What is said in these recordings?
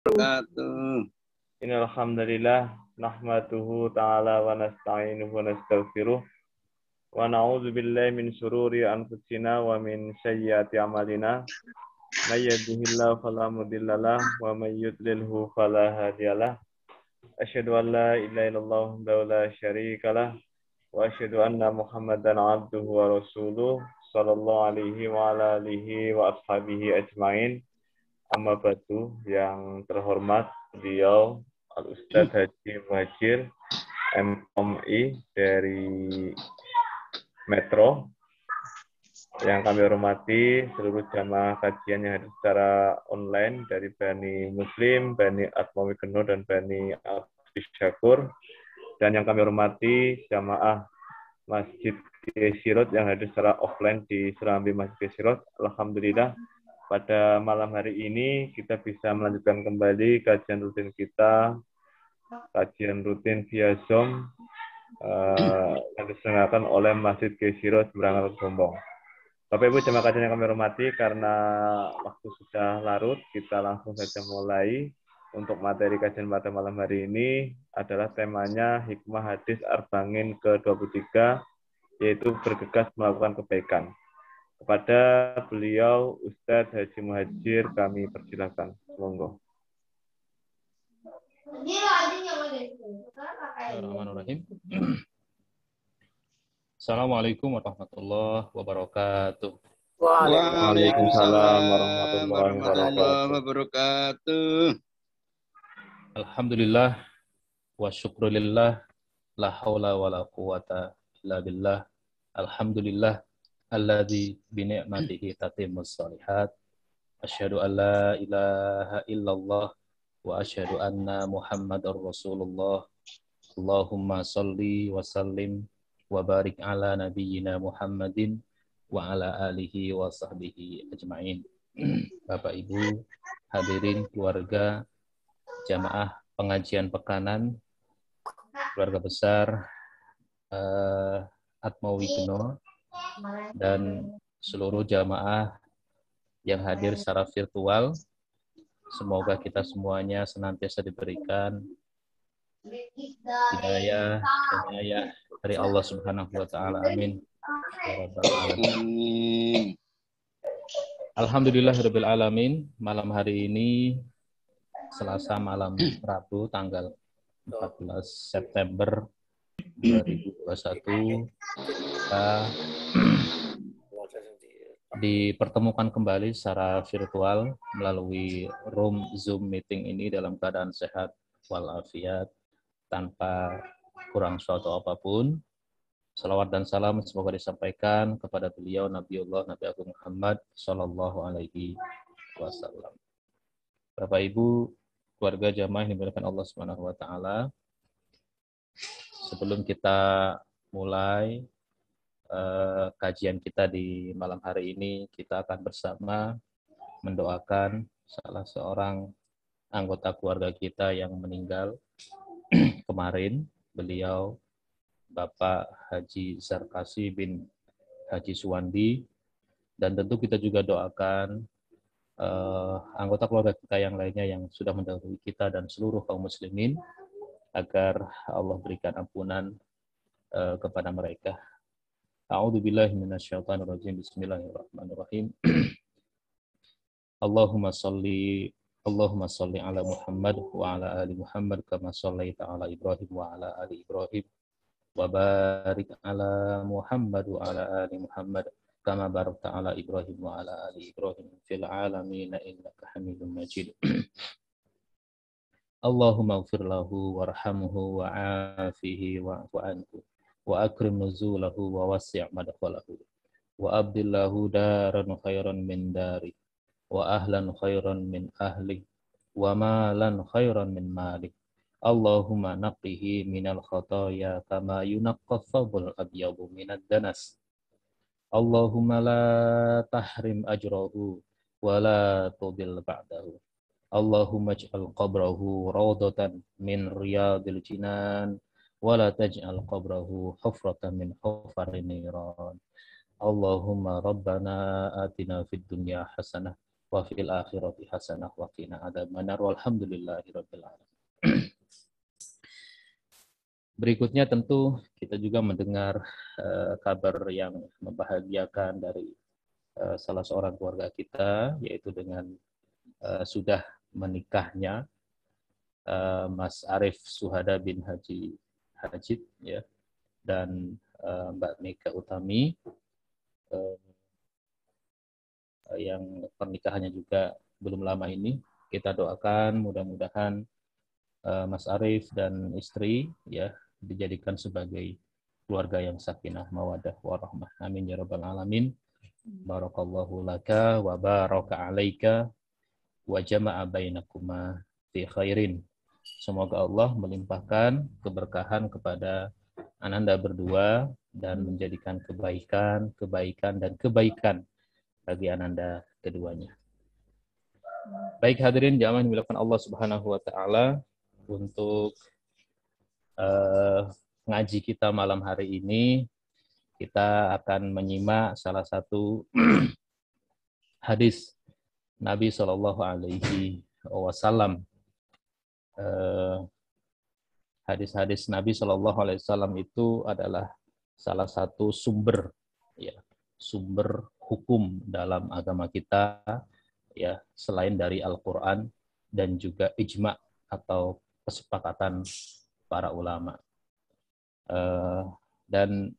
wabarakatuh. Innal hamdalillah nahmaduhu ta'ala wa nasta'inuhu wa nastaghfiruh wa na'udzu billahi min shururi anfusina wa min sayyiati a'malina. May yahdihillahu fala mudhillalah wa may yudlilhu fala hadiyalah. Asyhadu an la ilaha illallah wahdahu la syarikalah wa asyhadu anna Muhammadan 'abduhu wa rasuluh sallallahu alaihi wa ala alihi wa ashabihi ajmain. Amma batu, yang terhormat beliau Al-Ustadz Haji Muhajir MMI dari Metro, yang kami hormati seluruh jamaah kajian yang hadir secara online dari Bani Muslim, Bani Atmawi Geno, dan Bani Abdi Syakur, dan yang kami hormati jamaah Masjid Sirot yang hadir secara offline di Serambi Masjid Sirot. Alhamdulillah, pada malam hari ini kita bisa melanjutkan kembali kajian rutin kita, kajian rutin via Zoom yang diselenggarakan oleh Masjid Gesiro Seberang Gombong. Bapak Ibu jemaah kajian yang kami hormati, karena waktu sudah larut, kita langsung saja mulai. Untuk materi kajian pada malam hari ini adalah temanya Hikmah Hadis Arba'in ke-23, yaitu bergegas melakukan kebaikan. Kepada beliau Ustadz Haji Muhajir kami persilakan. Monggo. Bismillahirrahmanirrahim. Assalamualaikum warahmatullahi wabarakatuh. Waalaikumsalam warahmatullahi wabarakatuh. Alhamdulillah wa syukrulillah, la haula wa la quwata illa billah. Alhamdulillah alladzi bi ni'matihi tatimmus shalihat. Asyhadu an la ilaha illallah wa asyhadu anna Muhammadar Rasulullah. Allahumma shalli wa sallim wa barik ala nabiyyina Muhammadin wa ala alihi wa sahbihi ajma'in. Bapak Ibu hadirin keluarga jamaah pengajian pekanan, keluarga besar Atmawi Geno, dan seluruh jamaah yang hadir secara virtual. Semoga kita semuanya senantiasa diberikan hidayah dari Allah Subhanahu wa taala. Amin. Alhamdulillahirabbil alamin. Malam hari ini Selasa malam Rabu tanggal 14 September 2021 kita dipertemukan kembali secara virtual melalui room Zoom meeting ini dalam keadaan sehat walafiat tanpa kurang suatu apapun. Salawat dan salam semoga disampaikan kepada beliau Nabiullah Nabi Agung Muhammad Sallallahu Alaihi Wasallam. Bapak Ibu keluarga jamaah yang dimuliakan Allah Subhanahu Wa Taala, sebelum kita mulai kajian kita di malam hari ini, kita akan bersama mendoakan salah seorang anggota keluarga kita yang meninggal kemarin. Beliau Bapak Haji Zarkasi bin Haji Suwandi, dan tentu kita juga doakan anggota keluarga kita yang lainnya yang sudah mendahului kita dan seluruh kaum muslimin agar Allah berikan ampunan kepada mereka. A'udzubillahi minasyaitonirrajim. Bismillahirrahmanirrahim. Allahumma salli ala Muhammad wa ala ali Muhammad kama shallaita ala Ibrahim wa ala ali Ibrahim wa barik ala Muhammad wa ala ali Muhammad kama barakta ala Ibrahim wa ala ali Ibrahim fil alamin innaka Hamidum Majid. Allahumma ighfir lahu warhamhu wa'afihi wa'fu anhu wa akrim nuzulahu wa wasi' madkhalahu wa abdillahu daran khairan min dari wa ahlan khairan min ahli wa malan khairan min malik. Allahumma naqqihi minal khataya kama yunaqqa thawbul abyadu minad danas. Allahumma la tahrim ajrahu wa la tudil ba'dahu. Allahumma ij'al qabrahu rawdatan min riyadil jinan wa la taj'al qabrahu hufratan min hufarin niran. Allahumma rabbana atina fid dunya hasanah wa fil akhirati hasanah wa qina adzabannar walhamdulillahirabbil alamin. Berikutnya tentu kita juga mendengar kabar yang membahagiakan dari salah seorang keluarga kita, yaitu dengan sudah menikahnya Mas Arif Suhada bin Haji Hajid, ya, dan Mbak Mika Utami, yang pernikahannya juga belum lama ini. Kita doakan mudah-mudahan Mas Arif dan istri, ya, dijadikan sebagai keluarga yang sakinah mawaddah warahmah. Amin ya rabbal alamin. Barakallahu laka wa baraka alaika wa jama'a bainakuma fi khairin. Semoga Allah melimpahkan keberkahan kepada Ananda berdua dan menjadikan kebaikan, dan kebaikan bagi Ananda keduanya. Baik hadirin jamaah yang dimuliakan Allah Subhanahu wa taala, untuk ngaji kita malam hari ini kita akan menyimak salah satu hadis Nabi Shallallahu Alaihi Wasallam. Hadis-hadis Nabi Shallallahu Alaihi Wasallam itu adalah salah satu sumber, ya, sumber hukum dalam agama kita, ya, selain dari Al-Quran dan juga ijma atau kesepakatan para ulama. Dan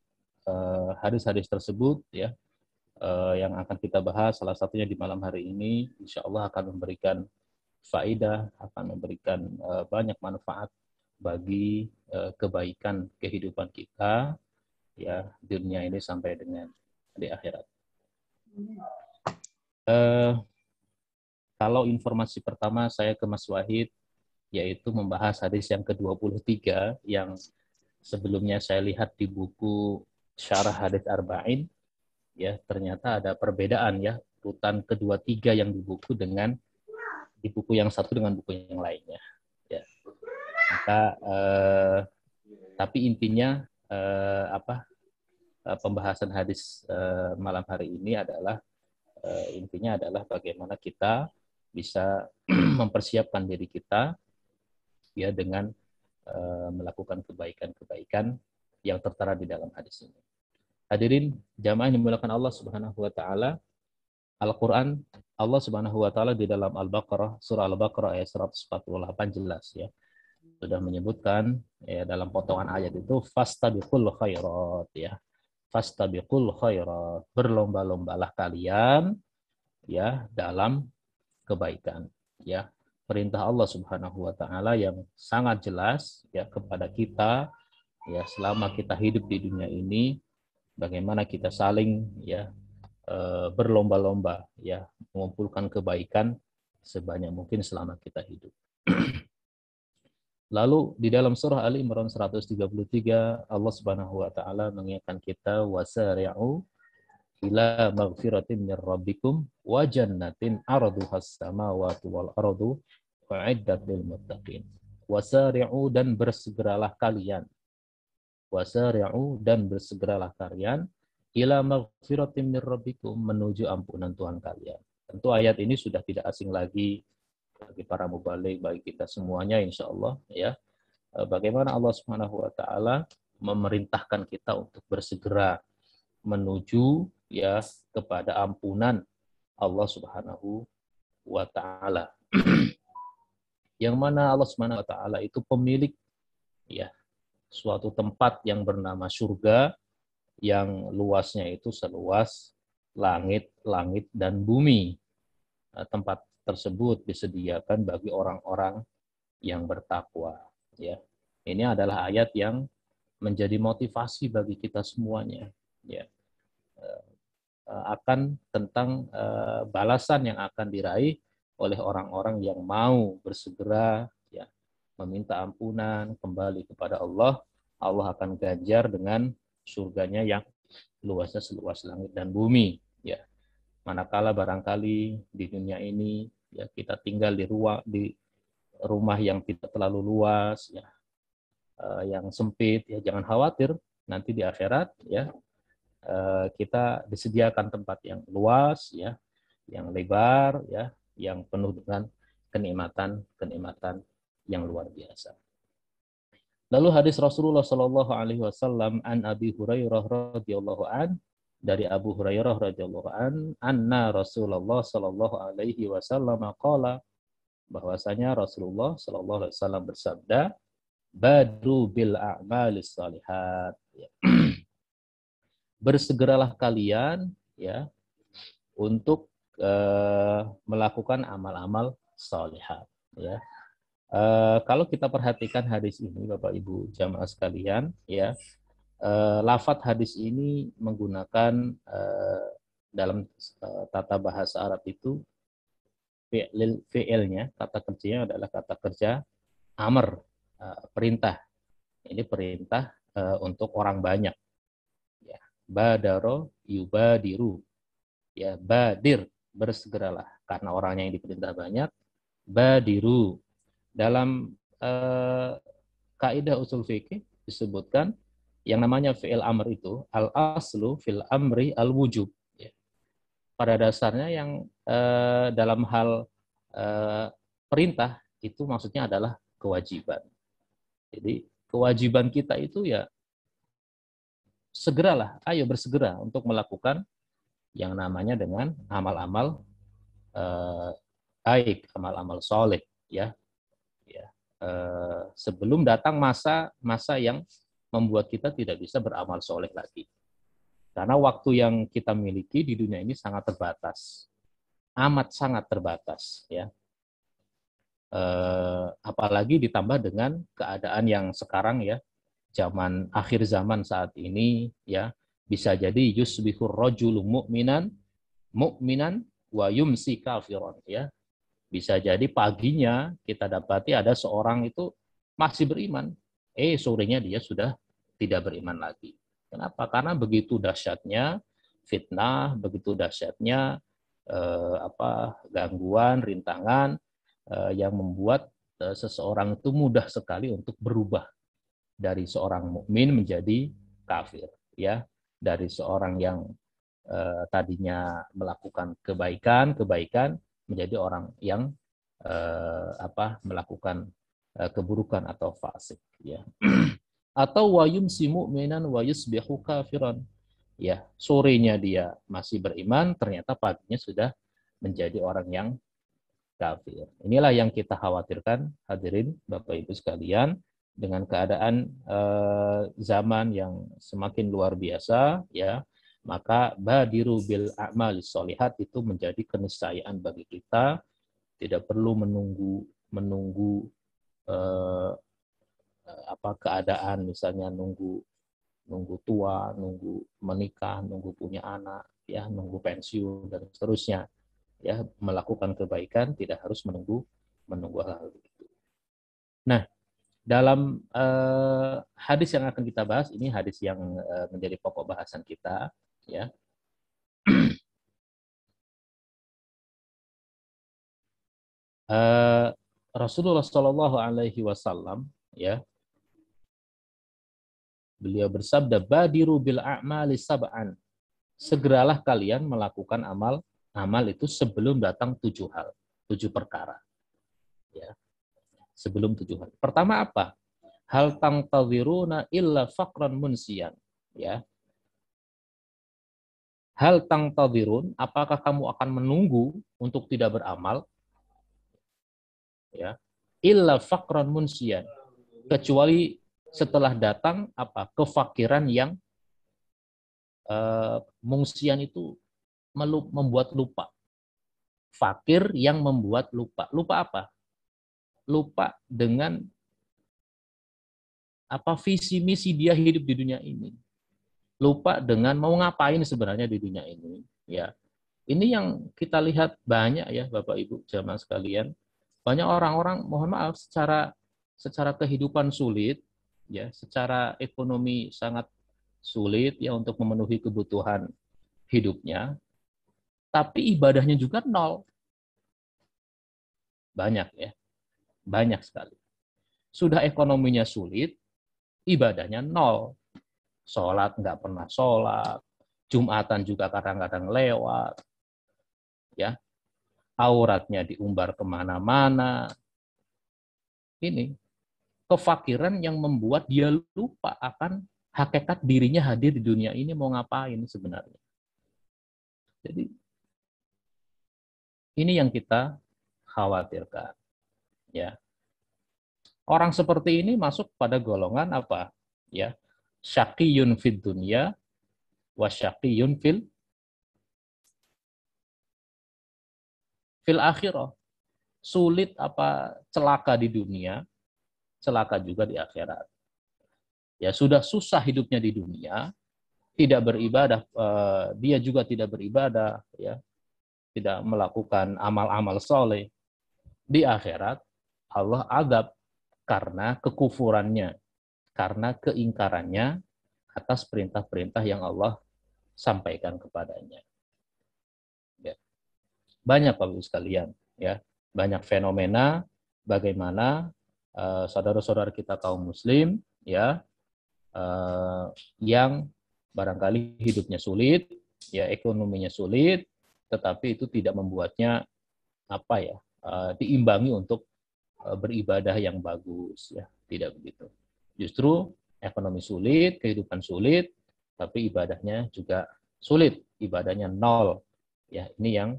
hadis-hadis tersebut, ya, yang akan kita bahas salah satunya di malam hari ini, insya Allah akan memberikan faidah, akan memberikan banyak manfaat bagi kebaikan kehidupan kita, ya, dunia ini sampai dengan di akhirat. Kalau informasi pertama saya ke Mas Wahid, yaitu membahas hadis yang ke-23 yang sebelumnya saya lihat di buku Syarah Hadits Arba'in, ya, ternyata ada perbedaan, ya, urutan kedua tiga yang di buku yang satu dengan buku yang lainnya, ya. Maka tapi intinya pembahasan hadis malam hari ini adalah intinya adalah bagaimana kita bisa mempersiapkan diri kita, ya, dengan melakukan kebaikan-kebaikan yang tertera di dalam hadis ini. Hadirin jamaah yang dimuliakan Allah Subhanahu wa taala, Al-Qur'an, Allah Subhanahu wa taala di dalam Al-Baqarah, surah Al-Baqarah ayat 148 jelas, ya, sudah menyebutkan, ya, dalam potongan ayat itu fastabiqul khairat, ya. Fastabiqul khairat, berlomba-lombalah kalian, ya, dalam kebaikan, ya. Perintah Allah Subhanahu wa taala yang sangat jelas, ya, kepada kita, ya, selama kita hidup di dunia ini, bagaimana kita saling, ya, berlomba-lomba, ya, mengumpulkan kebaikan sebanyak mungkin selama kita hidup. Lalu di dalam surah Ali Imran 133 Allah Subhanahu wa taala mengingatkan kita wasari'u ila maghfiratin min rabbikum wa jannatin 'arduhas samawati wal ardu u'iddat lil muttaqin. Wasari'u, dan bersegeralah kalian. Wasari'u, dan bersegeralah kalian ila maghfiratin min rabbikum, menuju ampunan Tuhan kalian. Tentu ayat ini sudah tidak asing lagi bagi para mubaligh, bagi kita semuanya insyaallah, ya. Bagaimana Allah Subhanahu wa taala memerintahkan kita untuk bersegera menuju, ya, kepada ampunan Allah Subhanahu wa taala. Yang mana Allah Subhanahu wa taala itu pemilik, ya, suatu tempat yang bernama surga yang luasnya itu seluas langit dan bumi. Tempat tersebut disediakan bagi orang-orang yang bertakwa, ya. Ini adalah ayat yang menjadi motivasi bagi kita semuanya, ya, akan tentang balasan yang akan diraih oleh orang-orang yang mau bersegera, ya, meminta ampunan, kembali kepada Allah. Allah akan ganjar dengan surganya yang luasnya seluas langit dan bumi, ya. Manakala barangkali di dunia ini, ya, kita tinggal di rumah yang tidak terlalu luas, ya, yang sempit, ya, jangan khawatir, nanti di akhirat, ya, kita disediakan tempat yang luas, ya, yang lebar, ya, yang penuh dengan kenikmatan-kenikmatan yang luar biasa. Lalu hadis Rasulullah Shallallahu Alaihi Wasallam an Abi Hurairah radhiyallahu an, dari Abu Hurairah radhiyallahu an, anna Rasulullah Shallallahu Alaihi Wasallam qala, bahwasanya Rasulullah Shallallahu Alaihi Wasallam bersabda, badru bil a'malis salihat, bersegeralah kalian, ya, untuk melakukan amal-amal salihat, ya. Kalau kita perhatikan hadis ini, Bapak Ibu jamaah sekalian, ya, lafadz hadis ini menggunakan dalam tata bahasa Arab itu fi'ilnya, kata kerjanya adalah kata kerja amr, perintah. Ini perintah untuk orang banyak. Ya, badaro yubadiru, ya, badir, bersegeralah, karena orangnya yang diperintah banyak. Badiru, dalam kaidah usul fikih disebutkan yang namanya fi'il amr itu al aslu fil amri al wujub, ya. Pada dasarnya yang dalam hal perintah itu maksudnya adalah kewajiban. Jadi kewajiban kita itu ya segeralah, ayo bersegera untuk melakukan yang namanya dengan amal-amal baik, amal-amal soleh, ya. Sebelum datang masa yang membuat kita tidak bisa beramal soleh lagi. Karena waktu yang kita miliki di dunia ini sangat terbatas, amat sangat terbatas, ya. Apalagi ditambah dengan keadaan yang sekarang, ya, zaman akhir zaman saat ini, ya, bisa jadi yusbihur rajulu mu'minan wa yumsi kafiron, ya. Bisa jadi paginya kita dapati ada seorang itu masih beriman, sorenya dia sudah tidak beriman lagi. Kenapa? Karena begitu dahsyatnya fitnah, begitu dahsyatnya gangguan, rintangan yang membuat seseorang itu mudah sekali untuk berubah dari seorang mukmin menjadi kafir, ya, dari seorang yang tadinya melakukan kebaikan menjadi orang yang melakukan keburukan atau fasik, ya. Atau wa yumsi mu'minan wa yusbihu kafiran, ya, sorenya dia masih beriman, ternyata paginya sudah menjadi orang yang kafir. Inilah yang kita khawatirkan, hadirin Bapak Ibu sekalian, dengan keadaan zaman yang semakin luar biasa, ya. Maka badiru bil a'malis sholihat itu menjadi keniscayaan bagi kita. Tidak perlu menunggu keadaan, misalnya nunggu tua, nunggu menikah, nunggu punya anak, ya, nunggu pensiun dan seterusnya, ya. Melakukan kebaikan tidak harus menunggu hal itu. Nah, dalam hadis yang akan kita bahas, ini hadis yang menjadi pokok bahasan kita, ya. Rasulullah Shallallahu Alaihi Wasallam, ya, beliau bersabda, badiru bil a'mali sab'an, segeralah kalian melakukan amal itu sebelum datang 7 hal, 7 perkara, ya, sebelum 7 hal. Pertama apa? Hal tangtadhiruna illa faqran munsiyan, ya. Hal tangtadhirun, apakah kamu akan menunggu untuk tidak beramal, ya, illa faqran munsiyan, kecuali setelah datang kefakiran yang mungsian itu membuat lupa. Fakir yang membuat lupa. Lupa apa? Lupa dengan visi misi dia hidup di dunia ini. Lupa dengan mau ngapain sebenarnya di dunia ini, ya. Ini yang kita lihat banyak, ya, Bapak Ibu jamaah sekalian. Banyak orang-orang, mohon maaf, secara kehidupan sulit, ya, secara ekonomi sangat sulit, ya, untuk memenuhi kebutuhan hidupnya, tapi ibadahnya juga nol. Banyak, ya, banyak sekali. Sudah ekonominya sulit, ibadahnya nol. Sholat nggak pernah sholat, Jumatan juga kadang-kadang lewat, ya, auratnya diumbar kemana-mana. Ini kefakiran yang membuat dia lupa akan hakikat dirinya hadir di dunia ini mau ngapain sebenarnya. Jadi ini yang kita khawatirkan, ya. Orang seperti ini masuk pada golongan apa? Ya, syaqiyun fid dunya wa syaqiyun fil akhirah. Sulit apa celaka di dunia, celaka juga di akhirat. Ya, sudah susah hidupnya di dunia, tidak beribadah, dia juga tidak beribadah, ya, tidak melakukan amal-amal soleh. Di akhirat, Allah azab karena kekufurannya, karena keingkarannya atas perintah-perintah yang Allah sampaikan kepadanya. Ya. Banyak Bapak Ibu sekalian, ya, banyak fenomena bagaimana saudara-saudara kita kaum muslim, ya, yang barangkali hidupnya sulit, ya, ekonominya sulit, tetapi itu tidak membuatnya apa ya, diimbangi untuk beribadah yang bagus, ya, tidak begitu. Justru ekonomi sulit, kehidupan sulit, tapi ibadahnya juga sulit, ibadahnya nol. Ya, ini yang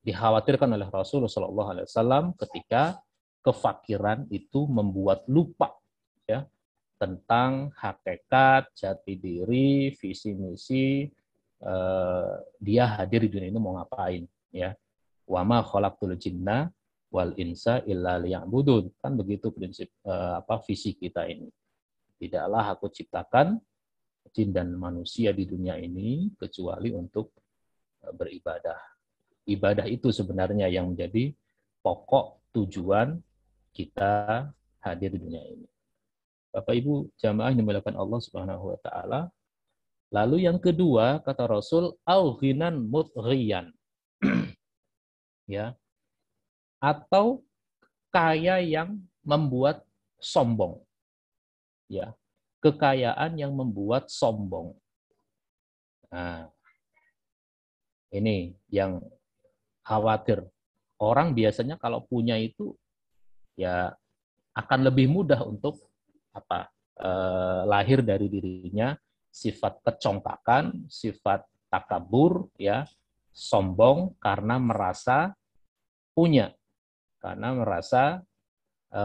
dikhawatirkan oleh Rasulullah SAW ketika kefakiran itu membuat lupa, ya, tentang hakikat, jati diri, visi misi, dia hadir di dunia ini mau ngapain, ya. Wa ma khalaqtul jinna wal insa illa liya'budun. Kan begitu prinsip visi kita ini. Tidaklah aku ciptakan jin dan manusia di dunia ini kecuali untuk beribadah. Ibadah itu sebenarnya yang menjadi pokok tujuan kita hadir di dunia ini. Bapak Ibu jamaah yang dimuliakan Allah Subhanahu wa taala. Lalu yang kedua kata Rasul al-ghinan mudghiyan. Ya. Atau kaya yang membuat sombong. Ya. Kekayaan yang membuat sombong. Nah, ini yang khawatir. Orang biasanya kalau punya itu ya akan lebih mudah untuk lahir dari dirinya sifat kecongkakan, sifat takabur, ya, sombong karena merasa punya, karena merasa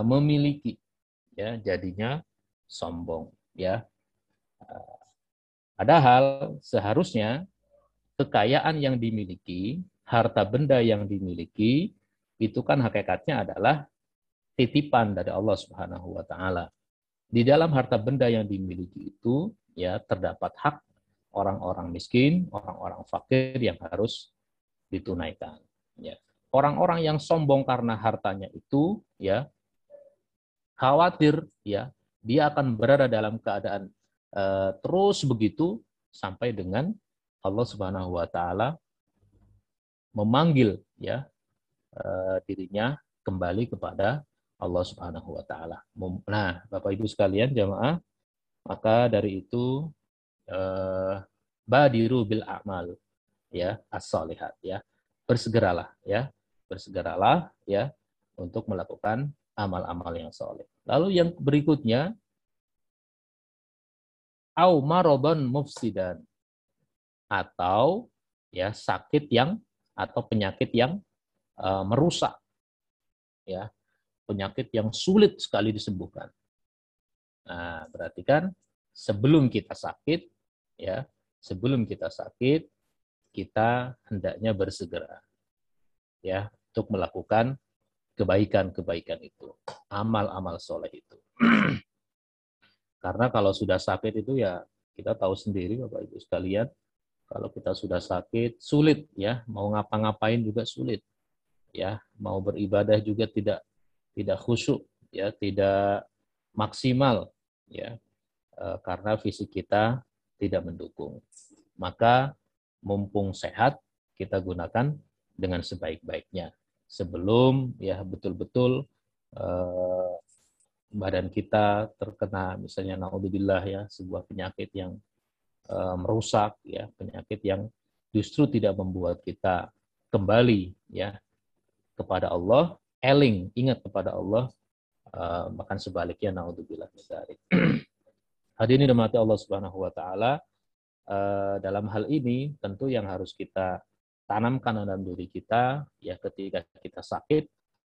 memiliki, ya, jadinya sombong, ya. Padahal seharusnya kekayaan yang dimiliki, harta benda yang dimiliki, itu kan hakikatnya adalah titipan dari Allah Subhanahu wa taala. Di dalam harta benda yang dimiliki itu, ya, terdapat hak orang-orang miskin, orang-orang fakir yang harus ditunaikan. Ya. Orang-orang yang sombong karena hartanya itu, ya, khawatir, ya, dia akan berada dalam keadaan terus begitu sampai dengan Allah Subhanahu wa taala memanggil, ya, dirinya kembali kepada Allah Subhanahu wa taala. Nah, Bapak Ibu sekalian jamaah, maka dari itu badiru bil a'mal, ya, as-shalihat, ya. Bersegeralah, ya. Bersegeralah, ya, untuk melakukan amal-amal yang soleh. Lalu yang berikutnya au maradhan mufsidan, atau, ya, sakit yang atau penyakit yang merusak, ya, penyakit yang sulit sekali disembuhkan. Nah, berarti kan sebelum kita sakit, ya, sebelum kita sakit, kita hendaknya bersegera, ya, untuk melakukan kebaikan-kebaikan itu, amal-amal soleh itu. Karena kalau sudah sakit itu, ya, kita tahu sendiri Bapak Ibu sekalian, kalau kita sudah sakit sulit, ya, mau ngapa-ngapain juga sulit, ya, mau beribadah juga tidak khusyuk, ya, tidak maksimal, ya, karena fisik kita tidak mendukung. Maka mumpung sehat, kita gunakan dengan sebaik-baiknya sebelum, ya, betul-betul badan kita terkena misalnya naudzubillah, ya, sebuah penyakit yang merusak, ya, penyakit yang justru tidak membuat kita kembali ya kepada Allah, eling, ingat kepada Allah, bahkan sebaliknya, naudzubillah min dzalik. Hadirin dirahmati Allah Subhanahu wa taala, dalam hal ini tentu yang harus kita tanamkan dalam diri kita ya ketika kita sakit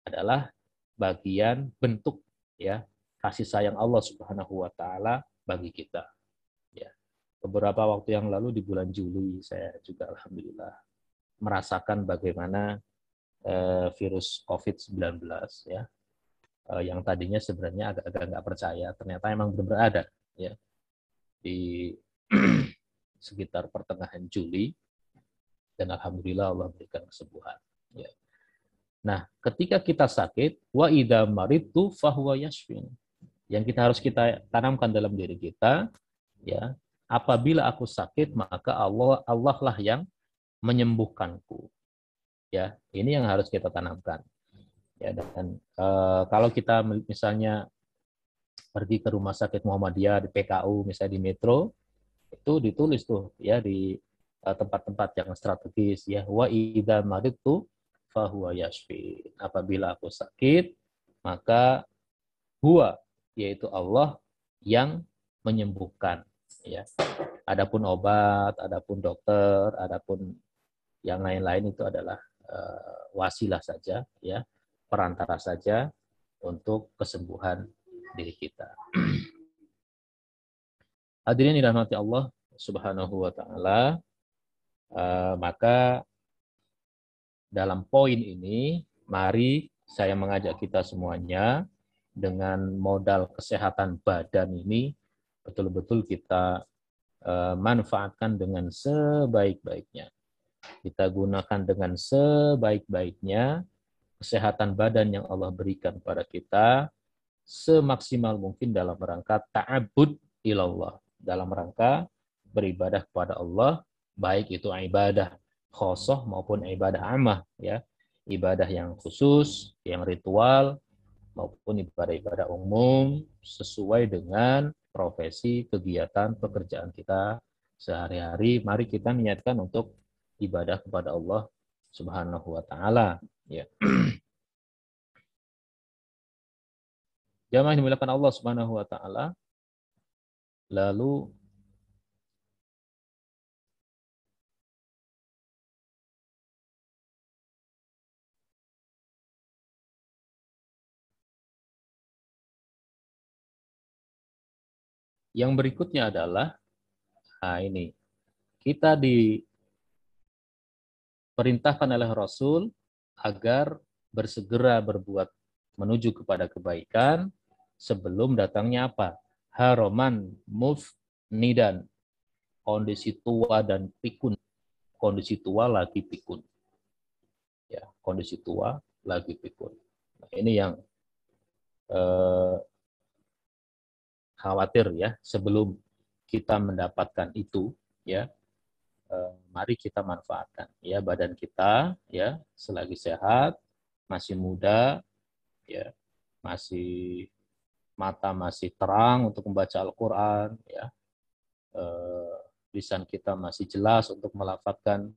adalah bagian bentuk ya kasih sayang Allah Subhanahu wa taala bagi kita. Ya. Beberapa waktu yang lalu di bulan Juli saya juga alhamdulillah merasakan bagaimana virus COVID-19 ya. Yang tadinya sebenarnya agak-agak nggak percaya, ternyata emang benar-benar ada ya di sekitar pertengahan Juli, dan alhamdulillah Allah berikan kesembuhan. Ya. Nah, ketika kita sakit, wa idza maridtu fahuwa yashfin. Yang harus kita tanamkan dalam diri kita, ya, apabila aku sakit maka Allah lah yang menyembuhkanku. Ya, ini yang harus kita tanamkan. Ya, dan kalau kita misalnya pergi ke rumah sakit Muhammadiyah di PKU, misalnya di Metro, itu ditulis tuh ya di tempat-tempat yang strategis ya, wa idza maridtu fahuwa yashfi. Apabila aku sakit, maka huwa, yaitu Allah yang menyembuhkan ya. Adapun obat, adapun dokter, adapun yang lain-lain itu adalah wasilah saja ya, perantara saja untuk kesembuhan diri kita. Hadirin dirahmati Allah Subhanahu wa taala, maka dalam poin ini mari saya mengajak kita semuanya dengan modal kesehatan badan ini betul-betul kita manfaatkan dengan sebaik-baiknya. Kita gunakan dengan sebaik-baiknya kesehatan badan yang Allah berikan kepada kita semaksimal mungkin dalam rangka ta'abbud ilallah, dalam rangka beribadah kepada Allah, baik itu ibadah khosoh maupun ibadah ammah ya, ibadah yang khusus, yang ritual maupun ibadah-ibadah umum sesuai dengan profesi, kegiatan, pekerjaan kita sehari-hari. Mari kita niatkan untuk ibadah kepada Allah Subhanahu wa taala ya. Jamaah yang dimuliakan Allah Subhanahu wa taala, lalu yang berikutnya adalah ini kita diperintahkan oleh Rasul agar bersegera berbuat menuju kepada kebaikan sebelum datangnya apa? Haroman mufnidan, kondisi tua dan pikun. Kondisi tua lagi pikun. Ya, kondisi tua lagi pikun. Nah, ini yang khawatir ya, sebelum kita mendapatkan itu ya, mari kita manfaatkan ya badan kita ya selagi sehat, masih muda ya, masih mata masih terang untuk membaca Al-Qur'an ya, lisan kita masih jelas untuk melafadzkan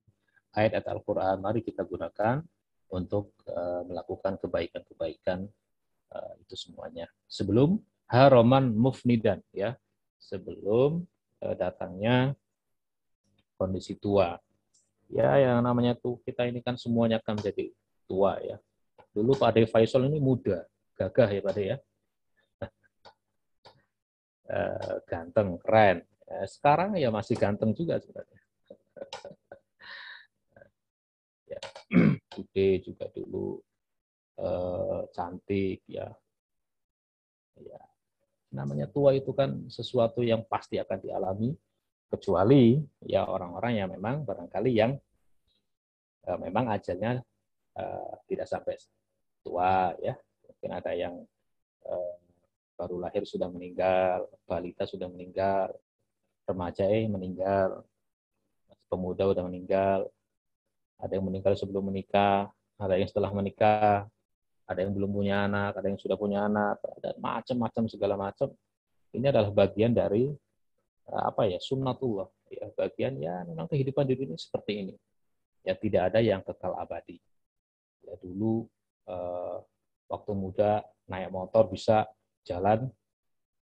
ayat-ayat Al-Qur'an. Mari kita gunakan untuk melakukan kebaikan-kebaikan itu semuanya sebelum haroman mufnidan ya, sebelum datangnya kondisi tua. Ya, yang namanya tuh kita ini kan semuanya akan menjadi tua ya. Dulu Pak Ade Faisal ini muda, gagah ya Pak Ade ya. Ganteng, keren. Sekarang ya masih ganteng juga sebenarnya. Ya, Bude juga dulu cantik ya. Ya, namanya tua itu kan sesuatu yang pasti akan dialami, kecuali ya orang-orang yang memang barangkali yang memang ajalnya tidak sampai tua ya. Mungkin ada yang baru lahir sudah meninggal, balita sudah meninggal, remaja meninggal, pemuda sudah meninggal, ada yang meninggal sebelum menikah, ada yang setelah menikah, ada yang belum punya anak, ada yang sudah punya anak, ada macam-macam segala macam. Ini adalah bagian dari sunnatullah. Ya, bagian ya memang kehidupan di dunia seperti ini. Ya tidak ada yang kekal abadi. Ya dulu waktu muda naik motor bisa jalan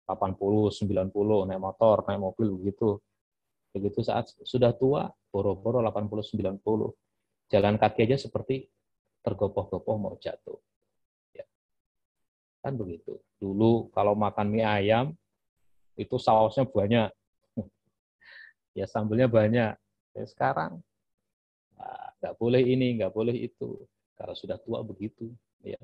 80, 90, naik motor, naik mobil begitu. Begitu saat sudah tua, boro-boro 80, 90. Jalan kaki aja seperti tergopoh-gopoh mau jatuh. Ya, kan begitu. Dulu kalau makan mie ayam, itu sausnya banyak. Ya sambelnya banyak. Ya, sekarang nggak boleh ini, nggak boleh itu. Kalau sudah tua begitu. Ya.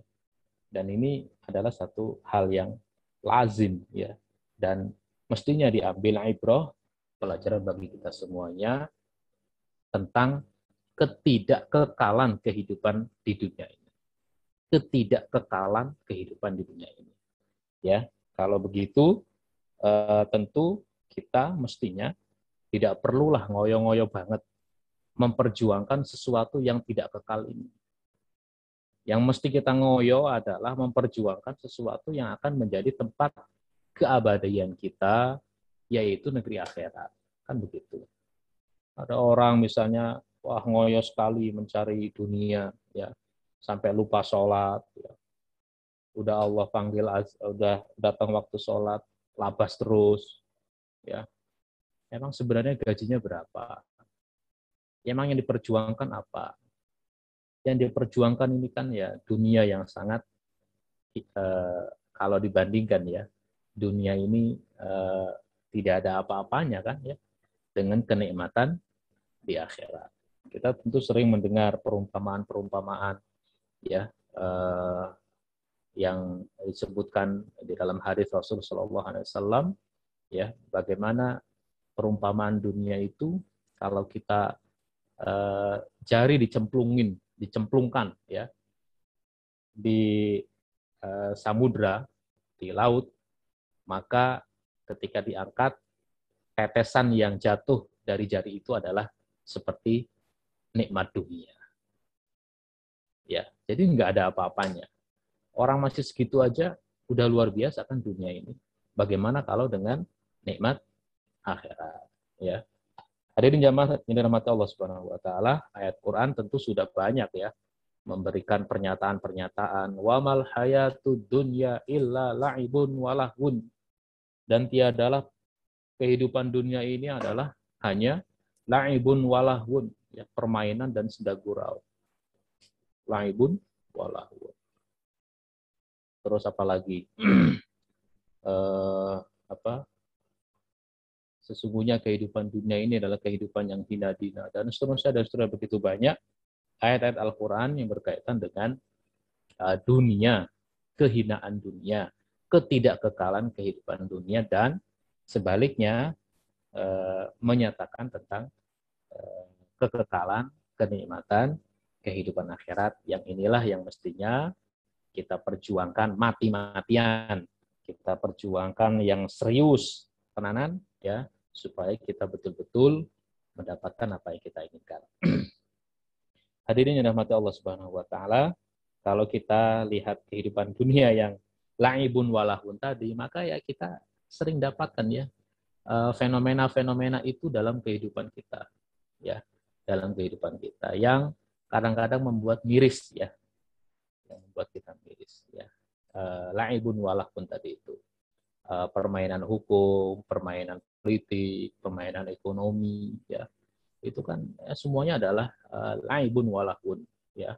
Dan ini adalah satu hal yang lazim. Ya. Dan mestinya diambil ibrah, pelajaran bagi kita semuanya, tentang ketidakkekalan kehidupan di dunia ini. Ketidakkekalan kehidupan di dunia ini. Ya, kalau begitu tentu kita mestinya tidak perlulah ngoyo-ngoyo banget memperjuangkan sesuatu yang tidak kekal ini. Yang mesti kita ngoyo adalah memperjuangkan sesuatu yang akan menjadi tempat keabadian kita, yaitu negeri akhirat. Kan begitu. Ada orang misalnya, wah ngoyo sekali mencari dunia, ya sampai lupa sholat, ya. Udah Allah panggil, udah datang waktu sholat, labas terus, ya. Emang sebenarnya gajinya berapa? Emang yang diperjuangkan apa? Yang diperjuangkan ini kan ya dunia yang sangat, kalau dibandingkan ya, dunia ini tidak ada apa-apanya kan ya, dengan kenikmatan di akhirat. Kita tentu sering mendengar perumpamaan-perumpamaan ya yang disebutkan di dalam hadis Rasul Shallallahu Alaihi Wasallam, ya bagaimana perumpamaan dunia itu kalau kita jari dicemplungkan ya di samudra, di laut, maka ketika diangkat, tetesan yang jatuh dari jari itu adalah seperti nikmat dunia. Ya, jadi nggak ada apa-apanya. Orang masih segitu aja udah luar biasa kan dunia ini. Bagaimana kalau dengan nikmat akhirat? Ya, hadirin jamaah yang dirahmati Allah Subhanahu Wa Taala, ayat Quran tentu sudah banyak ya memberikan pernyataan-pernyataan wamal hayatud dunya illa la'ibun walahun, dan tiadalah kehidupan dunia ini adalah hanya la'ibun walahun, ya, permainan dan senda gurau. La'ibun walahun. Terus apa lagi? Sesungguhnya kehidupan dunia ini adalah kehidupan yang hina-dina, dan seterusnya begitu banyak ayat-ayat Al-Quran yang berkaitan dengan dunia, kehinaan dunia, ketidakkekalan kehidupan dunia, dan sebaliknya menyatakan tentang kekekalan, kenikmatan kehidupan akhirat, yang inilah yang mestinya kita perjuangkan mati-matian, kita perjuangkan yang serius, tenanan ya, supaya kita betul-betul mendapatkan apa yang kita inginkan. Hadirin yang dirahmati Allah Subhanahu wa taala, kalau kita lihat kehidupan dunia yang laibun walahun tadi, maka ya kita sering dapatkan ya fenomena-fenomena itu dalam kehidupan kita, ya, dalam kehidupan kita yang kadang-kadang membuat miris ya, yang membuat kita miris ya. Laibun walahun tadi itu permainan hukum, permainan politik, permainan ekonomi, ya itu kan semuanya adalah laibun walahun, ya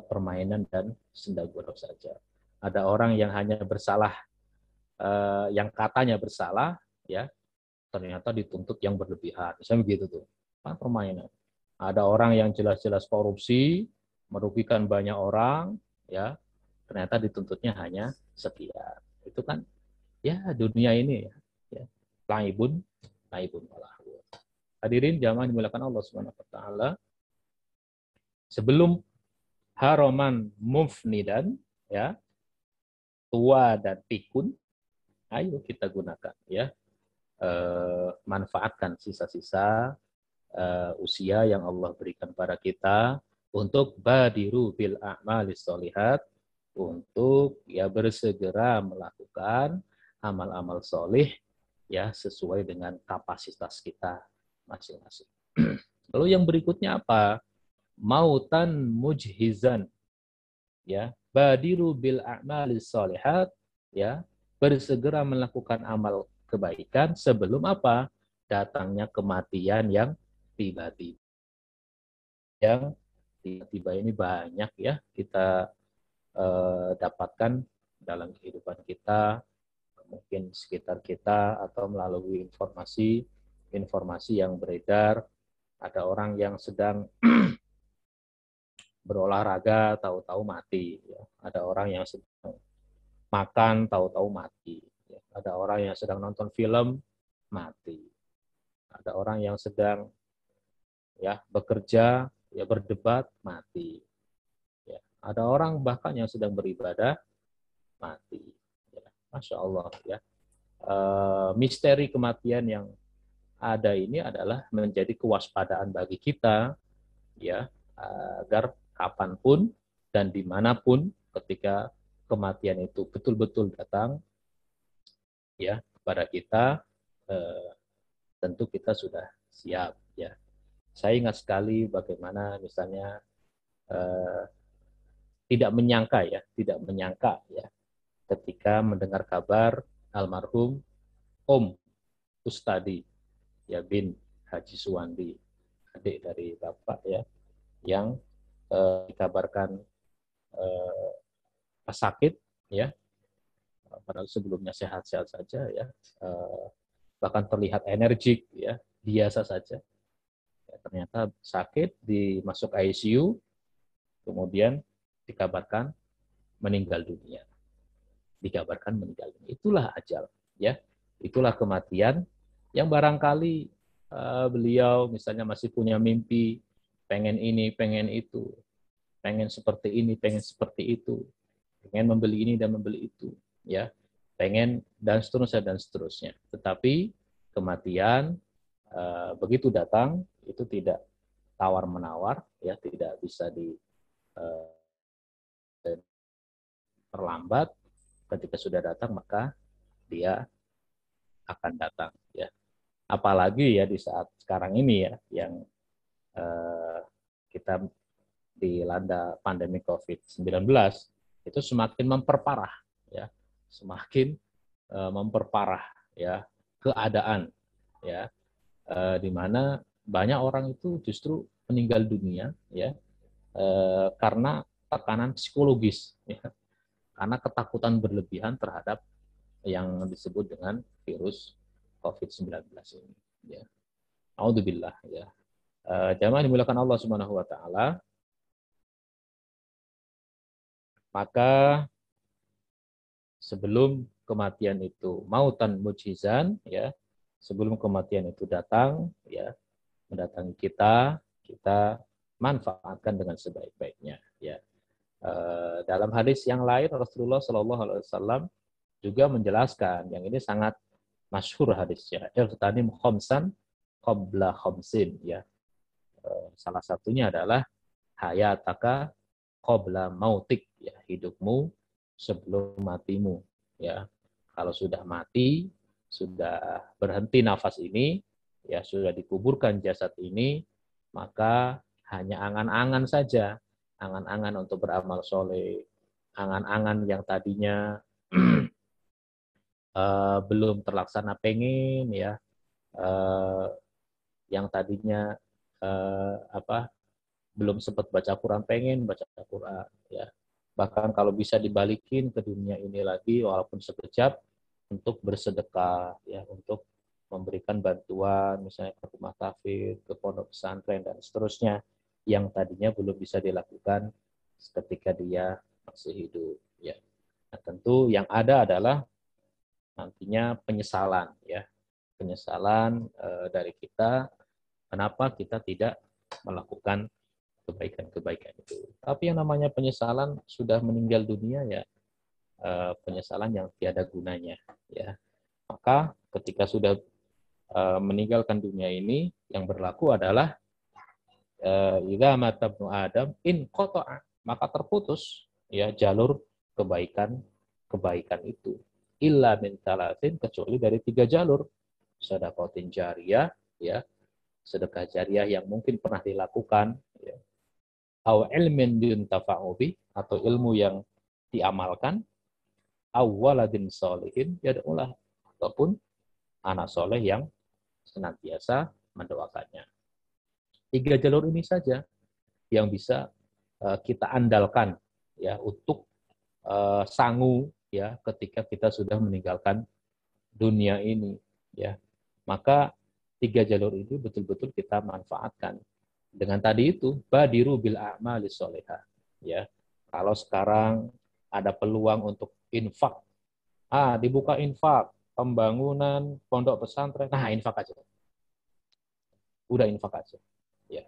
permainan dan senda gurau saja. Ada orang yang hanya bersalah, yang katanya bersalah, ya ternyata dituntut yang berlebihan, misalnya begitu tuh, kan permainan. Ada orang yang jelas-jelas korupsi, merugikan banyak orang, ya ternyata dituntutnya hanya sekian. Itu kan ya dunia ini ya laibun walahun. Hadirin jamaah dimuliakan Allah Subhanahu wa taala, sebelum haraman mufnidan ya, tua dan pikun, ayo kita gunakan ya, manfaatkan sisa-sisa usia yang Allah berikan pada kita untuk badiru bil a'malis sholihat, untuk ya bersegera melakukan amal-amal solih ya sesuai dengan kapasitas kita, masing-masing. Lalu yang berikutnya apa? Mautan mujhizan, ya, badiru bil a'malis shalihat, ya, bersegera melakukan amal kebaikan sebelum apa? Datangnya kematian yang tiba-tiba. Yang tiba-tiba ini banyak ya kita dapatkan dalam kehidupan kita, mungkin sekitar kita atau melalui informasi yang beredar. Ada orang yang sedang berolahraga, tahu-tahu mati. Ya. Ada orang yang sedang makan, tahu-tahu mati. Ya. Ada orang yang sedang nonton film, mati. Ada orang yang sedang ya bekerja, ya berdebat, mati. Ya. Ada orang bahkan yang sedang beribadah, mati. Ya. Masya Allah ya. Misteri kematian yang ada ini adalah menjadi kewaspadaan bagi kita, ya, agar kapanpun dan dimanapun ketika kematian itu betul-betul datang, ya, kepada kita, tentu kita sudah siap, ya. Saya ingat sekali bagaimana misalnya tidak menyangka ya, ketika mendengar kabar almarhum Om Ustadi ya bin Haji Suwandi, adik dari Bapak ya, yang dikabarkan sakit ya, padahal sebelumnya sehat-sehat saja ya, bahkan terlihat energik ya, biasa saja. Ya, ternyata sakit, dimasuk ICU, kemudian dikabarkan meninggal dunia. Dikabarkan meninggal dunia. Itulah ajal ya. Itulah kematian yang barangkali beliau misalnya masih punya mimpi, pengen ini, pengen itu, pengen seperti ini, pengen seperti itu, pengen membeli ini dan membeli itu, ya, pengen dan seterusnya. Tetapi kematian begitu datang itu tidak tawar menawar, ya, tidak bisa terlambat. Ketika sudah datang maka dia akan datang, ya. Apalagi ya di saat sekarang ini ya, yang kita dilanda pandemi COVID-19, itu semakin memperparah ya, semakin memperparah ya keadaan ya, di mana banyak orang itu justru meninggal dunia ya, karena tekanan psikologis ya, karena ketakutan berlebihan terhadap yang disebut dengan virus COVID-19 ini ya. A'udzubillah ya. Jamaah dimuliakan Allah Subhanahu wa taala. Maka sebelum kematian itu mautan mujizan ya, sebelum kematian itu datang ya, mendatangi kita, kita manfaatkan dengan sebaik-baiknya ya. Dalam hadis yang lain Rasulullah Shallallahu alaihi wasallam juga menjelaskan, yang ini sangat masyhur hadisnya, irtanim khamsan qabla khamsin ya. Salah satunya adalah hayataka qabla mautik ya, hidupmu sebelum matimu ya. Kalau sudah mati, sudah berhenti nafas ini ya, sudah dikuburkan jasad ini, maka hanya angan-angan saja, angan-angan untuk beramal soleh, angan-angan yang tadinya belum terlaksana pengen ya, yang tadinya belum sempat baca Quran pengen baca Quran ya. Bahkan kalau bisa dibalikin ke dunia ini lagi walaupun sekejap untuk bersedekah ya, untuk memberikan bantuan misalnya ke rumah kafir, ke pondok pesantren dan seterusnya yang tadinya belum bisa dilakukan ketika dia masih hidup ya. Nah, tentu yang ada adalah nantinya penyesalan ya. Penyesalan dari kita kenapa kita tidak melakukan kebaikan-kebaikan itu. Tapi yang namanya penyesalan sudah meninggal dunia ya, penyesalan yang tiada gunanya ya. Maka ketika sudah meninggalkan dunia ini, yang berlaku adalah idza mata ibnu Adam in qata'a, maka terputus ya jalur kebaikan itu. Illa min talatin, kecuali dari 3 jalur. Sedaqatin jariyah ya, sedekah jariah yang mungkin pernah dilakukan, ya. Aw ilmin yuntafa'u bih, atau ilmu yang diamalkan, aw waladin sholihin yad'ulah, ataupun anak soleh yang senantiasa mendoakannya. 3 jalur ini saja yang bisa kita andalkan, ya, untuk sangu, ya, ketika kita sudah meninggalkan dunia ini, ya. Maka 3 jalur itu betul-betul kita manfaatkan. Dengan tadi itu, badiru bil a'mali sholihah, ya. Kalau sekarang ada peluang untuk infak, dibuka infak, pembangunan pondok pesantren, nah infak aja. Udah infak aja, ya.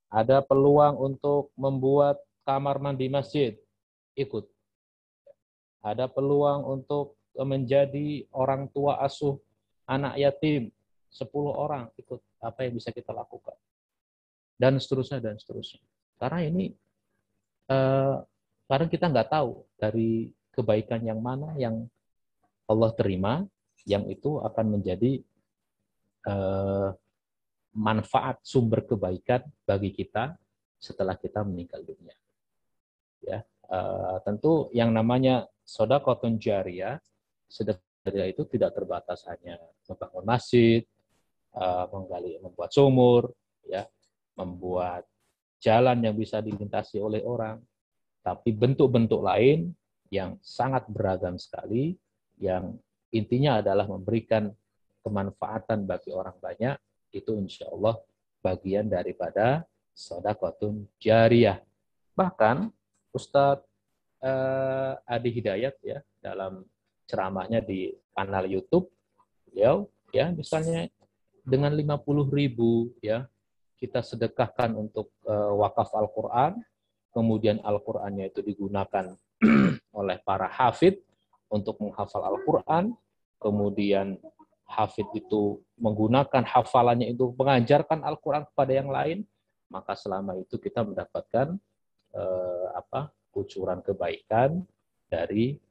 Ada peluang untuk membuat kamar mandi masjid, ikut. Ada peluang untuk menjadi orang tua asuh anak yatim, 10 orang, ikut. Apa yang bisa kita lakukan? Dan seterusnya, dan seterusnya. Karena ini, karena kita nggak tahu dari kebaikan yang mana yang Allah terima, yang itu akan menjadi manfaat sumber kebaikan bagi kita setelah kita meninggal dunia. Ya, tentu yang namanya shadaqatun jariyah, sedekah jariah itu tidak terbatas hanya membangun masjid, membuat sumur, ya, membuat jalan yang bisa dilintasi oleh orang, tapi bentuk-bentuk lain yang sangat beragam sekali, yang intinya adalah memberikan kemanfaatan bagi orang banyak, itu insya Allah bagian daripada shadaqatun jariyah. Bahkan Ustadz Adi Hidayat, ya, dalam ceramahnya di kanal YouTube beliau, ya, misalnya dengan 50.000, ya, kita sedekahkan untuk wakaf Al-Quran, kemudian Al-Qurannya itu digunakan oleh para hafid untuk menghafal Al-Quran, kemudian hafid itu menggunakan hafalannya itu mengajarkan Al-Quran kepada yang lain, maka selama itu kita mendapatkan kucuran kebaikan dari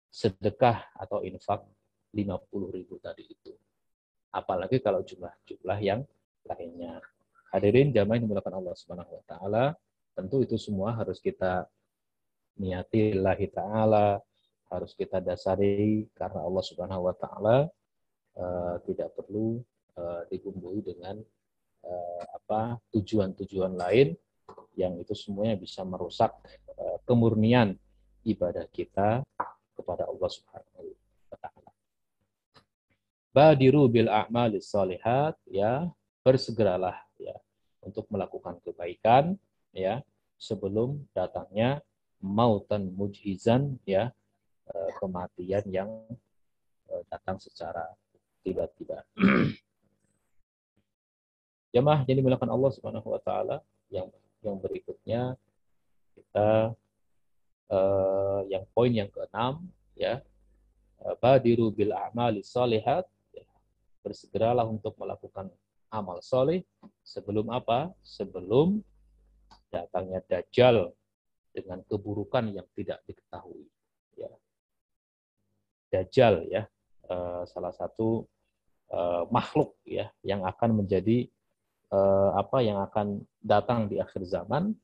sedekah atau infak 50.000 tadi itu. Apalagi kalau jumlah yang lainnya. Hadirin jamaah yang dimuliakan Allah Subhanahu wa taala, tentu itu semua harus kita niati lillahi taala, harus kita dasari karena Allah Subhanahu wa taala, tidak perlu dibumbui dengan tujuan-tujuan lain yang itu semuanya bisa merusak kemurnian ibadah kita kepada Allah Subhanahu wa taala. Badiru bil a'malis shalihat, ya, bersegeralah, ya, untuk melakukan kebaikan, ya, sebelum datangnya mautan mujhizan, ya, kematian yang datang secara tiba-tiba. Jemaah yang dimuliakan Allah Subhanahu wa taala, yang berikutnya kita yang poin yang ke-6, ya, badiru bil a'mali shalihat, ya, bersegeralah untuk melakukan amal soleh sebelum apa? Sebelum datangnya Dajjal dengan keburukan yang tidak diketahui, ya. Dajjal, ya, salah satu makhluk, ya, yang akan menjadi yang akan datang di akhir zaman,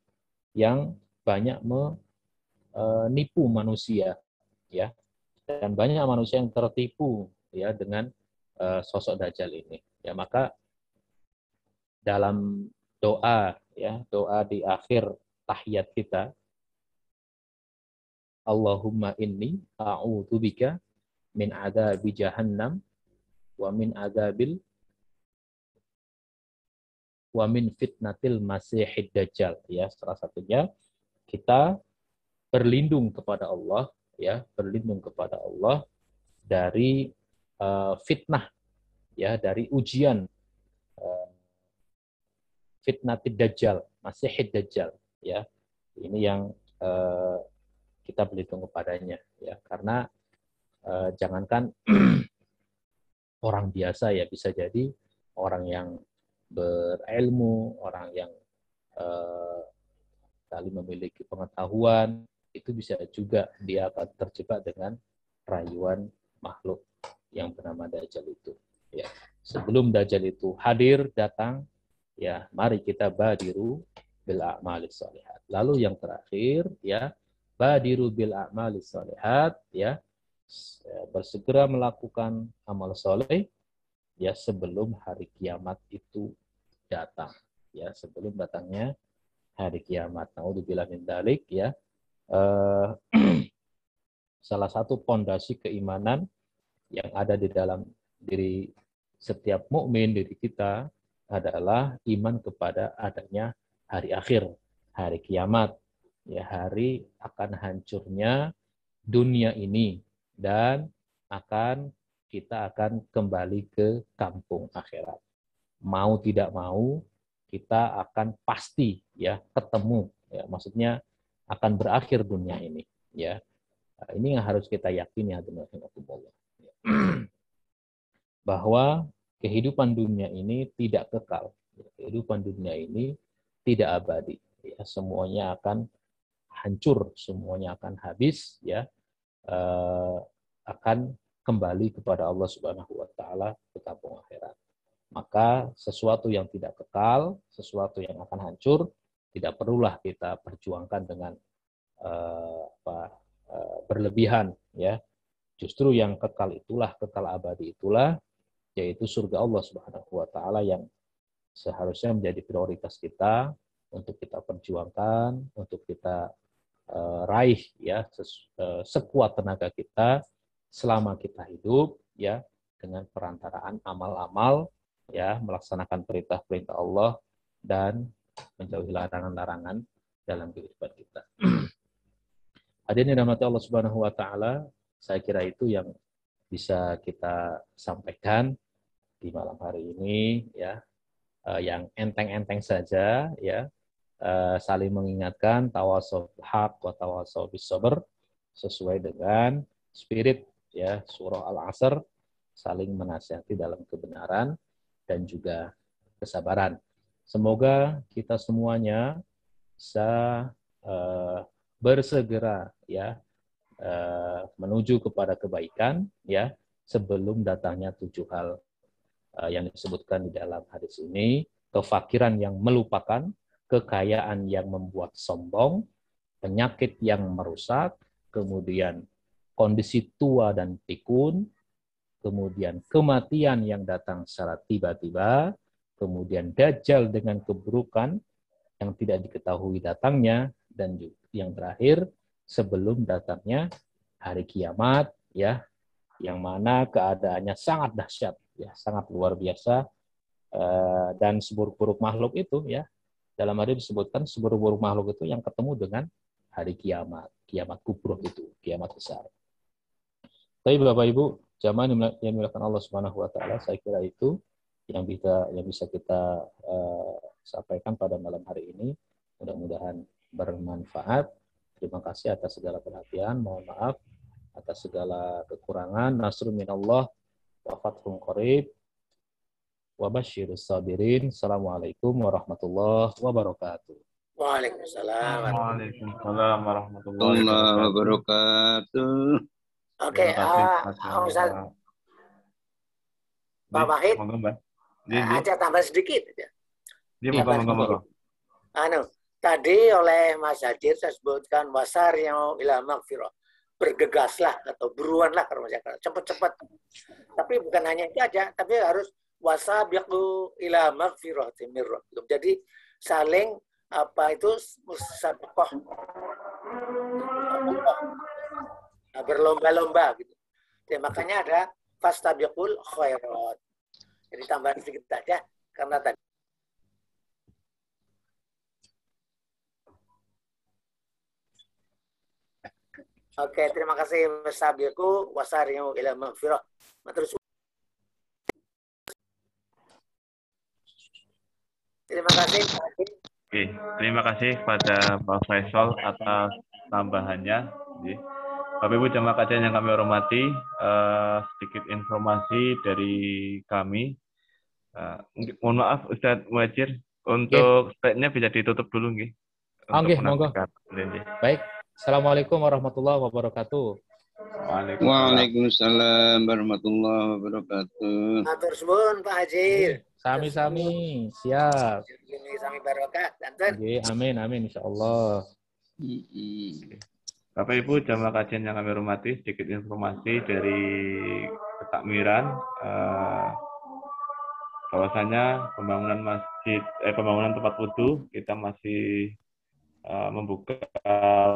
yang banyak menipu manusia, ya, dan banyak manusia yang tertipu, ya, dengan sosok Dajjal ini, ya. Maka dalam doa, ya, doa di akhir tahiyat kita, Allahumma inni a'udzubika min adzabi jahannam wa min fitnatil masihid dajjal, ya. Salah satunya kita berlindung kepada Allah, ya, berlindung kepada Allah dari fitnah, ya, dari ujian fitnatid dajjal, masihid dajjal, ya. Ini yang kita berlindung kepadanya, ya, karena jangankan orang biasa, ya, bisa jadi orang yang berilmu, orang yang kali memiliki pengetahuan, itu bisa juga dia akan terjebak dengan rayuan makhluk yang bernama Dajjal itu. Ya, sebelum Dajjal itu hadir datang, ya mari kita badiru bil a'malis sholihat. Lalu yang terakhir, ya badiru bil a'malis sholihat, ya bersegera melakukan amal soleh, ya sebelum hari kiamat itu datang, ya sebelum datangnya hari kiamat. Naudzubillah min dzalik, ya. Eh, salah satu pondasi keimanan yang ada di dalam diri setiap mukmin, diri kita, adalah iman kepada adanya hari akhir, hari kiamat, ya hari akan hancurnya dunia ini, dan kita akan kembali ke kampung akhirat. Mau tidak mau, kita akan pasti ya ketemu, ya maksudnya akan berakhir dunia ini, ya. Nah, ini yang harus kita yakini, ya, bahwa kehidupan dunia ini tidak kekal. Kehidupan dunia ini tidak abadi. Ya, semuanya akan hancur, semuanya akan habis, ya, akan kembali kepada Allah Subhanahu Wa Taala ke kampung akhirat. Maka sesuatu yang tidak kekal, sesuatu yang akan hancur, tidak perlulah kita perjuangkan dengan berlebihan, ya. Justru yang kekal itulah, kekal abadi itulah, yaitu surga Allah Subhanahu Wa Taala yang seharusnya menjadi prioritas kita untuk kita perjuangkan, untuk kita raih, ya sekuat tenaga kita selama kita hidup, ya dengan perantaraan amal-amal, ya melaksanakan perintah-perintah Allah dan menjauhi larangan-larangan dalam kehidupan kita. Hadirin yang dirahmati Allah Subhanahu Wa Taala, saya kira itu yang bisa kita sampaikan di malam hari ini, ya, yang enteng-enteng saja, ya, saling mengingatkan tawasau bil haq wa tawasau bis sabr, sesuai dengan spirit, ya, surah Al-Asr, saling menasihati dalam kebenaran dan juga kesabaran. Semoga kita semuanya bisa bersegera, ya, menuju kepada kebaikan, ya, sebelum datangnya 7 hal yang disebutkan di dalam hadis ini: kefakiran yang melupakan, kekayaan yang membuat sombong, penyakit yang merusak, kemudian kondisi tua dan pikun, kemudian kematian yang datang secara tiba-tiba, kemudian dajjal dengan keburukan yang tidak diketahui datangnya, dan yang terakhir sebelum datangnya hari kiamat, ya, yang mana keadaannya sangat dahsyat, ya sangat luar biasa, dan seburuk-buruk makhluk itu, ya dalam hadis disebutkan seburuk-buruk makhluk itu yang ketemu dengan hari kiamat, kiamat kubro itu, kiamat besar. Tapi Bapak Ibu jamaah yang dimuliakan Allah Subhanahu Wa Taala, saya kira itu yang bisa kita sampaikan pada malam hari ini. Mudah-mudahan bermanfaat. Terima kasih atas segala perhatian. Mohon maaf atas segala kekurangan. Nasrun minallah wa fathun qarib. Wa basyirus sabirin. Assalamualaikum warahmatullahi wabarakatuh. Waalaikumsalam. Waalaikumsalam warahmatullahi Allah wabarakatuh. wabarakatuh. Oke, Ustaz Pak Wahid, ada tambahan sedikit aja. Monggo. Tadi oleh Mas Hadir saya sebutkan wasar yang ila magfirah. Bergegaslah atau beruanlah kalau masyarakat, cepat-cepat. Tapi bukan hanya itu aja, tapi harus wasabiqu ila magfiratin mir rabbikum. Jadi saling musabaqah, berlomba-lomba gitu. Ya, makanya ada fastabiqul khairat. Jadi tambahan sedikit saja karena tadi. Oke, terima kasih wasabiqu wasari'u ila magfirah. Terus terima kasih. Oke, terima kasih pada Pak Faisal atas tambahannya. Bapak Ibu jamaah kajian yang kami hormati, sedikit informasi dari kami. Mohon maaf Ustadz Muhajir, untuk slide-nya bisa ditutup dulu nggih. Monggo. Baik. Assalamualaikum warahmatullahi wabarakatuh. Waalaikumsalam warahmatullahi wabarakatuh. Matur suwun Pak Haji. Sami-sami, siap. Ini sami barokah, danten. Amin, amin, insyaallah. Bapak Ibu jamaah kajian yang kami hormati, sedikit informasi dari ketakmiran bahwasanya pembangunan tempat wudhu kita masih membuka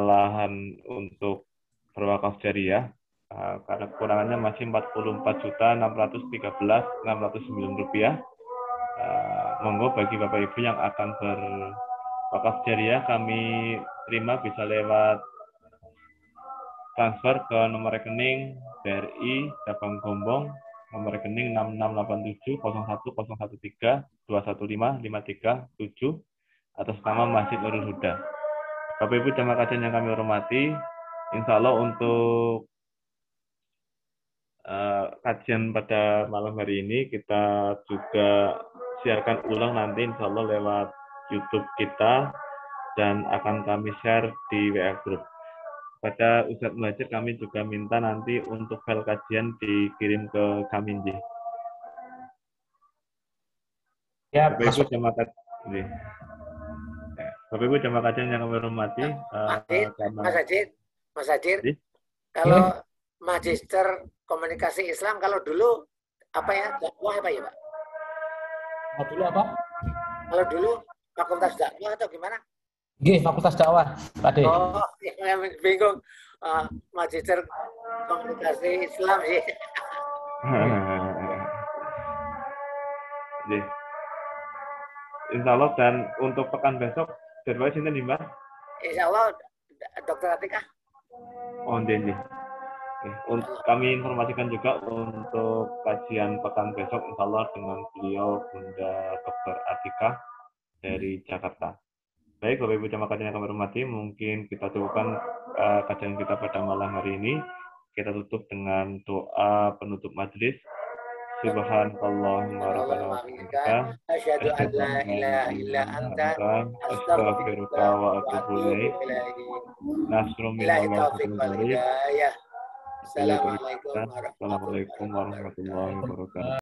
lahan untuk berwakaf jariah karena kekurangannya masih Rp44.613.609. Monggo bagi Bapak Ibu yang akan berwakaf jariah kami terima bisa lewat transfer ke nomor rekening BRI Cabang Gombong nomor rekening 66870113215553 atas nama Masjid Nurul Huda. Bapak Ibu jamaah kajian yang kami hormati, insya Allah untuk kajian pada malam hari ini kita juga siarkan ulang nanti insya Allah lewat YouTube kita dan akan kami share di WA Group. Pada Ustadz Muhajir kami juga minta nanti untuk file kajian dikirim ke kami. Ya, Bapak Ibu jamaah kajian yang kami hormati, Mas Hadir, kalau Magister Komunikasi Islam kalau dulu apa ya, dakwah apa ya Pak? Kalau dulu apa? Kalau dulu fakultas dakwah atau gimana? Nggih, fakultas dakwah, Pak De. Oh, yang bingung. Magister Komunikasi Islam sih. Insya Allah, dan untuk pekan besok jadwalnya sinten nih Mbak? Insya Allah Dr. Atika. Oh, ini. Kami informasikan juga untuk kajian pekan besok insya Allah dengan beliau Bunda Dr. Atika dari Jakarta. Baik, Bapak Ibu jamaah kajian yang kami hormati, mungkin kita cukupkan kajian kita pada malam hari ini. Kita tutup dengan doa penutup majelis. Subhanallahumma rabbana wa bihamdika asyhadu an la ilaha illa anta astaghfiruka wa atubu ilaik. Nasrul minallahi wa Assalamualaikum warahmatullahi wabarakatuh.